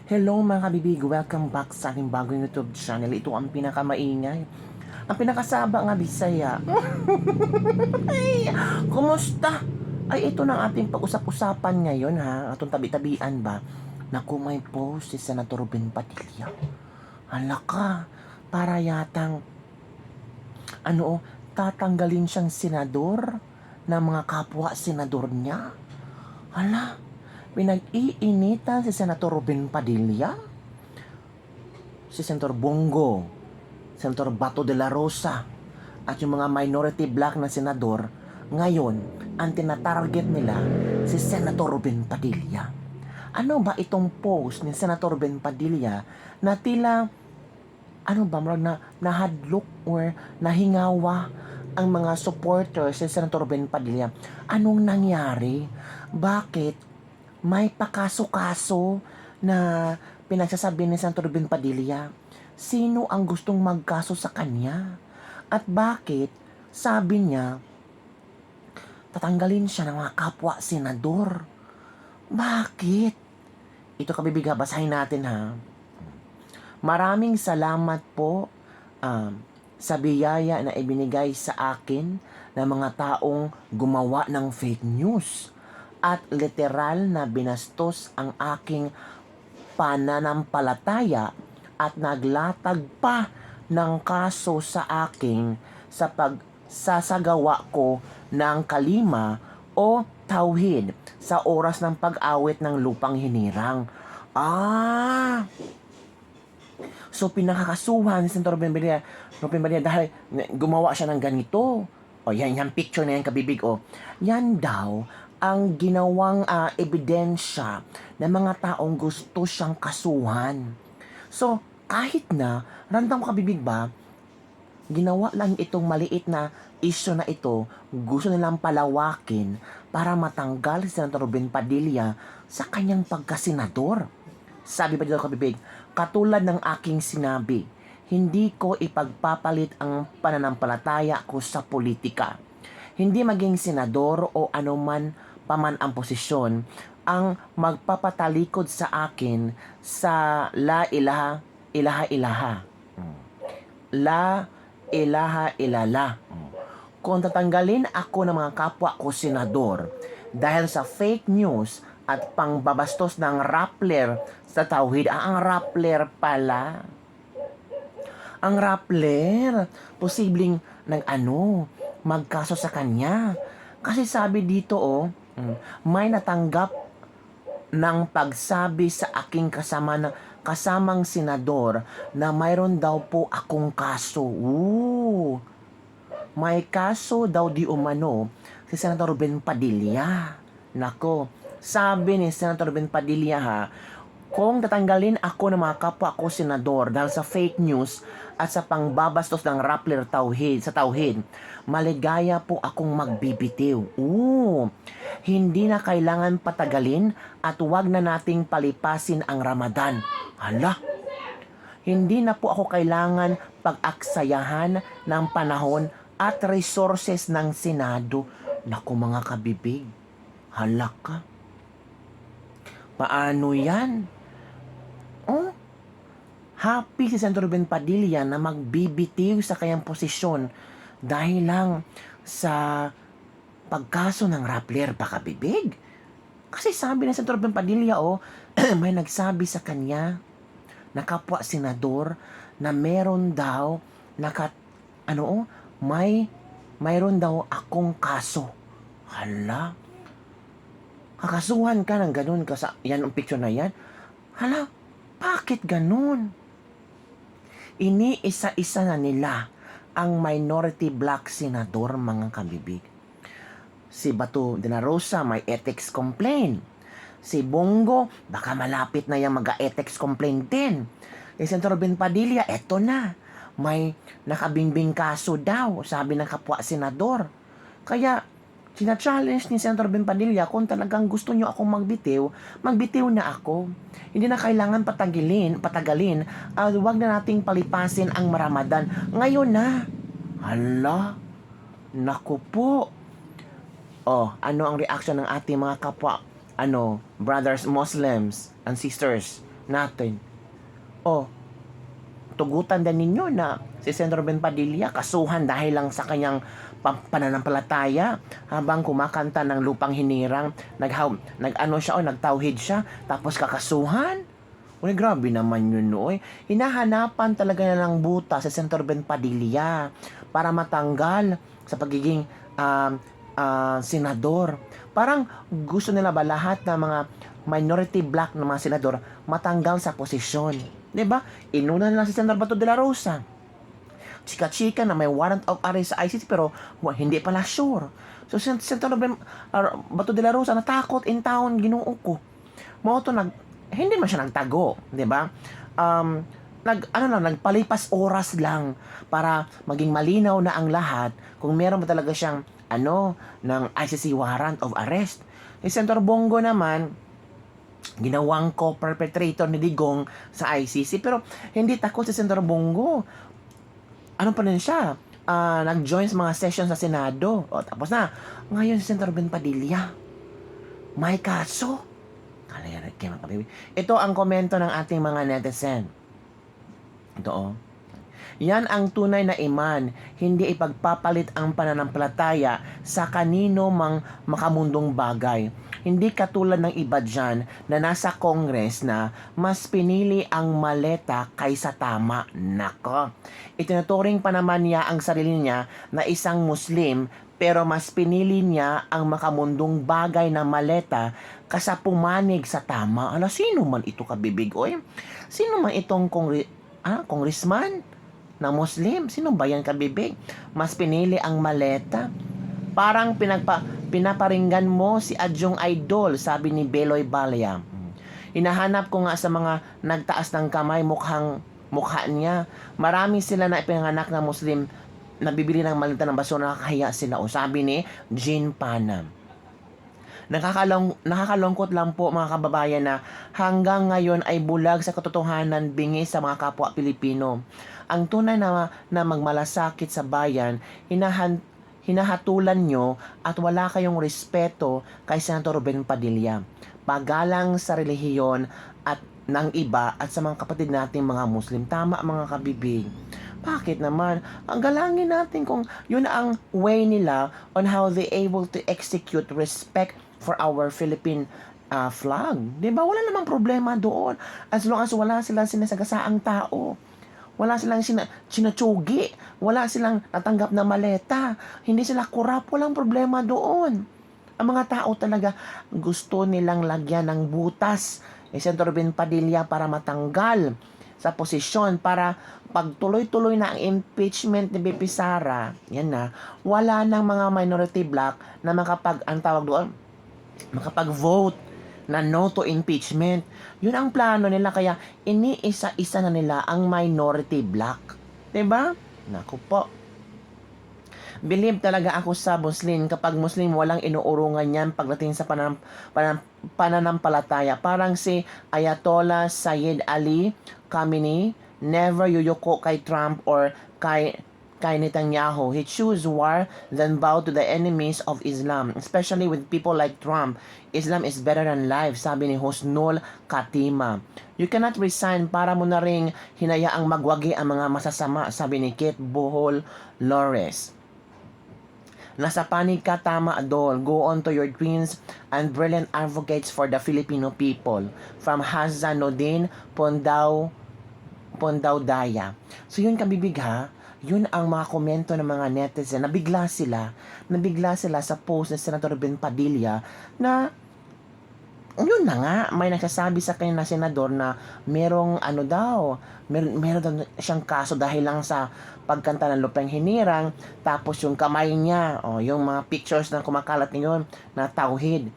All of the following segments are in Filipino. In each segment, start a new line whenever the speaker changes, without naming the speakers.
Hello mga kabibig, welcome back sa aking bagong YouTube channel. Ito ang pinakamaingay, ang pinakasaba nga Bisaya. Ay, kumusta? Ay, ito na ang ating pag-usap-usapan ngayon ha. Atong tabi-tabian ba? Naku, may post si Senator Ben Padilla. Hala ka, para yatang, tatanggalin siyang senador ng mga kapwa senador niya. Hala, pinag-iinitan si Senator Ben Padilla, si Senator Bongo, Senator Bato de la Rosa, at yung mga minority black na senador. Ngayon, ang tinatarget nila si Senator Ben Padilla. Ano ba itong post ni Senator Ben Padilla na tila, nahadlok or nahingawa ang mga supporters ni Senator Ben Padilla? Anong nangyari? Bakit may pakaso-kaso na pinagsasabi ni Senator Ben Padilla? Sino ang gustong magkaso sa kanya? At bakit sabi niya tatanggalin siya ng mga kapwa senador? Bakit? Ito kabibiga, basahin natin ha. Maraming salamat po sa biyaya na ibinigay sa akin ng mga taong gumawa ng fake news at literal na binastos ang aking pananampalataya at naglatag pa ng kaso sa akin sa pagsasagawa ko ng kalima o tauhid sa oras ng pag-awit ng lupang hinirang. So pinakakasuhan ni Senator Ben Padilla dahil gumawa siya ng ganito. O yan, yung picture na yan kabibig. O, yan daw ang ginawang ebidensya ng mga taong gusto siyang kasuhan. So, kahit na, random kabibig ba, ginawa lang itong maliit na issue na ito, gusto nilang palawakin para matanggal si Senator Ben Padilla sa kanyang pagkasenador. Sabi pa dito kabibig, katulad ng aking sinabi, hindi ko ipagpapalit ang pananampalataya ko sa politika. Hindi maging senador o anuman paman ang posisyon ang magpapatalikod sa akin sa la ilaha ilaha. La ilaha illallah. Kung tatanggalin ako ng mga kapwa ko senador dahil sa fake news at pangbabastos ng Rappler sa tauhid, ang Rappler pala. Ang Rappler, posibleng magkaso sa kanya. Kasi sabi dito may natanggap ng pagsabi sa aking kasamang senador na mayroon daw po akong kaso. May kaso daw di umano si Senator Ben Padilla. Nako, sabi ni Senator Ben Padilla ha, kung tatanggalin ako ng mga kapwa ko senador dahil sa fake news at sa pangbabastos ng Rappler sa tauhid, maligaya po akong magbibitiw. Hindi na kailangan patagalin at huwag na nating palipasin ang Ramadan. Hala, hindi na po ako kailangan pag-aksayahan ng panahon at resources ng Senado. Naku mga kabibig, hala ka. Paano yan? Happy si Senator Ben Padilla na magbibitiw sa kanyang posisyon dahil lang sa pagkaso ng Rappler, pakabibig. Kasi sabi ng Senator Ben Padilla, may nagsabi sa kanya na kapwa senador na meron daw mayroon daw akong kaso. Hala, kakasuhan ka ng ganun yan ang picture na yan. Hala, bakit ganun? Iniisa-isa na nila ang minority black senador, mga kabibig. Si Bato de la Rosa may ethics complaint. Si Bongo, baka malapit na yung mag-ethics complaint din. Si Senator Ben Padilla, eto na. May nakabingbing kaso daw, sabi ng kapwa senador. Kaya, sina-challenge ni Senator Ben Padilla, kung talagang gusto nyo akong magbitiw na ako. Hindi na kailangan patagalin, at huwag na nating palipasin ang Ramadan. Ngayon na. Hala, naku po. Ano ang reaction ng ating mga kapwa, brothers Muslims and sisters? natin. O, tugutan din ninyo na si Senator Ben Padilla kasuhan dahil lang sa kanyang pananampalataya habang kumakanta ng lupang hinirang, nagtawhid siya, tapos kakasuhan. Uy, grabe naman yun, oy. Hinahanapan talaga na ng buta si Senator Ben Padilla para matanggal sa pagiging senador. Parang gusto nila ba lahat ng mga minority black na mga senador matanggal sa posisyon. 'Di ba? Inuna nila si Senator Bato de la Rosa. Chika-chika na may warrant of arrest sa ICC pero hindi pala sure. So Senator Bato de la Rosa natakot in town, Ginoo ko. Mao to hindi man siya nagtago, 'di ba? Nagpalipas oras lang para maging malinaw na ang lahat kung meron ba talaga siyang ng ICC warrant of arrest. Si Senator Bongo naman, ginawang co-perpetrator ni Digong sa ICC, pero hindi takot si Senator Bongo. Ano pa rin siya? Nag-join sa mga sessions sa Senado. O, tapos na. Ngayon si Senator Ben Padilla, may kaso. Ito ang komento ng ating mga netizen. Ito. Yan ang tunay na iman, hindi ipagpapalit ang pananampalataya sa kanino mang makamundong bagay. Hindi katulad ng iba dyan na nasa Congress na mas pinili ang maleta kaysa tama. Nako. Itinuturing pa naman niya ang sarili niya na isang Muslim pero mas pinili niya ang makamundong bagay na maleta kaysa pumanig sa tama. Sino man ito kabibig? Oy? Sino man itong congressman na Muslim? Sino ba yan kabibig? Mas pinili ang maleta. Parang pinaparinggan mo si Adyong Idol, sabi ni Beloy Balya. Hinahanap ko nga sa mga nagtaas ng kamay mukha niya. Marami sila na ipinanganak na Muslim na bibili ng maleta ng basura, nakakahiya sila. O sabi ni Jean Panam. Nakakalungkot lang po mga kababayan na hanggang ngayon ay bulag sa katotohanan bingis sa mga kapwa Pilipino. Ang tunay na magmalasakit sa bayan, hinahatulan nyo at wala kayong respeto kay Senator Ben Padilla. Pagalang sa relihiyon at ng iba at sa mga kapatid nating mga Muslim. Tama mga kabibig. Bakit naman? Ang galangin natin kung yun ang way nila on how they able to execute respect for our Philippine flag. Diba? Wala namang problema doon. As long as wala silang sinasagasaang tao. Wala silang sinatsugi. Wala silang natanggap na maleta. Hindi sila kurap. Walang problema doon. Ang mga tao talaga gusto nilang lagyan ng butas Senator Ben Padilla para matanggal sa posisyon para pagtuloy-tuloy na ang impeachment ni BP Sara, yan na, wala nang mga minority black na makapag-vote na no to impeachment. Yun ang plano nila, kaya iniisa-isa na nila ang minority black. Diba? Naku po. Believe talaga ako sa Muslim. Kapag Muslim, walang inuurungan yan pagdating sa pananampalataya. Parang si Ayatollah Sayyid Ali Khamenei, never yuyuko kay Trump or kay Netanyahu. He choose war than bow to the enemies of Islam. Especially with people like Trump. Islam is better than life, sabi ni Husnul Katima. You cannot resign para mo na ring hinayaang magwagi ang mga masasama, sabi ni Kate Bohol Lores. Nasa panig ka, tama, Adol. Go on to your dreams and brilliant advocates for the Filipino people. From Hazanuddin Pondao Daya. So yun kabibig ha, yun ang mga komento ng mga netizen. Nabigla sila sa post ni Senator Ben Padilla na yun na nga, may nagsasabi sa kanya na senador na meron daw siyang kaso dahil lang sa pagkanta ng Lupang Hinirang, tapos yung kamay niya, yung mga pictures na kumakalat ngayon na tauhid.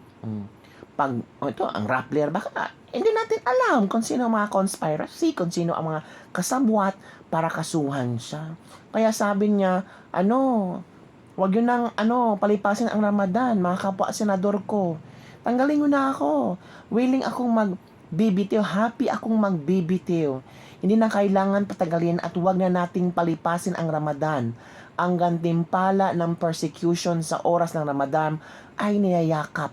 Ito, ang Rappler, baka hindi natin alam kung sino ang mga conspiracy, kung sino ang mga kasabwat para kasuhan siya. Kaya sabi niya, wag yun nang palipasin ang Ramadan, mga kapwa senador ko. Tanggalin mo na ako. Willing akong magbibitiw. Happy akong magbibitiw. Hindi na kailangan patagalin at huwag na nating palipasin ang Ramadan. Ang gantimpala ng persecution sa oras ng Ramadan ay niyayakap.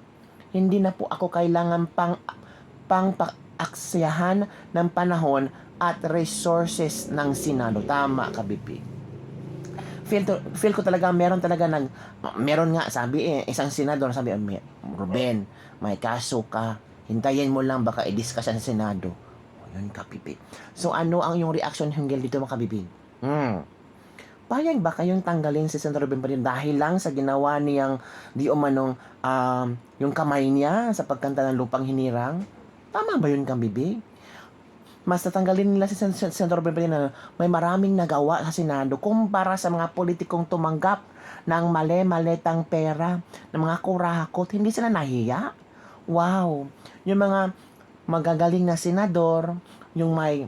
Hindi na po ako kailangan aksyahan ng panahon at resources ng Senado. Tama ka, BP. Feel ko talaga meron nga, sabi isang senador, sabi, Ruben, may kaso ka, hintayin mo lang, baka i-discuss yan sa Senado. Yun ka, BP. So, ano ang yung reaction hinggil dito, mga kabibig? Payag ba kayong tanggalin si Senator Ruben Padilla dahil lang sa ginawa niyang di umanong yung kamay niya sa pagkanta ng Lupang Hinirang? Tama ba yun, kang bibig? Mas tatanggalin nila si Senator Ruben Padilla na may maraming nagawa sa Senado kumpara sa mga politikong tumanggap ng mali-maletang pera, ng mga kurakot. Hindi sila nahiya? Wow! Yung mga magagaling na senador, yung may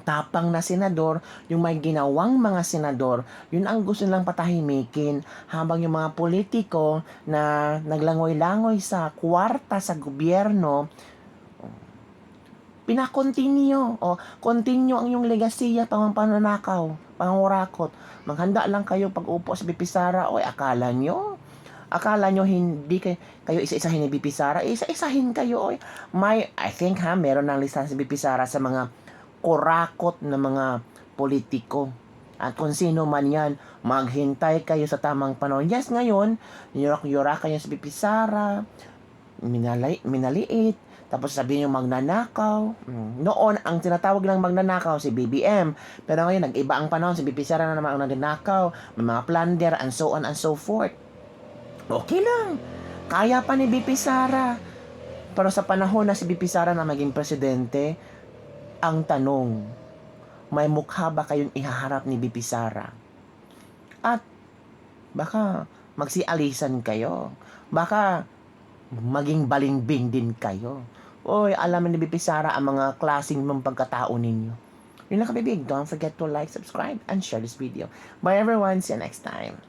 tapang na senador, yung may ginawang mga senador, yun ang gusto nilang patahimikin, habang yung mga politiko na naglangoy-langoy sa kwarta sa gobyerno, pinakontinue. Continue ang yung legasiya, pananakaw, pangurakot. Maghanda lang kayo pag upo sa BP Sara. Akala nyo hindi kayo isa-isahin ni BP Sara, isa-isahin kayo. I think meron ng listahan si BP Sara sa mga kurakot na mga politiko. At kung sino man yan, maghintay kayo sa tamang panahon. Yes, ngayon, yurak kayo sa BP Sara, minaliit, tapos sabihin nyo magnanakaw. Noon, ang tinatawag lang magnanakaw si BBM. Pero ngayon, nag-iba ang panahon, si BP Sara na naman ang nagnanakaw, may mga plunder, and so on and so forth. Okay lang. Kaya pa ni BP Sara. Pero sa panahon na si BP Sara na maging presidente, ang tanong, may mukha ba kayong ihaharap ni BP Sara? At baka magsialisan kayo. Baka maging balingbing din kayo. Alam ni BP Sara ang mga klaseng ng pagkatao ninyo. Yun lang, kabibig. Don't forget to like, subscribe, and share this video. Bye everyone. See you next time.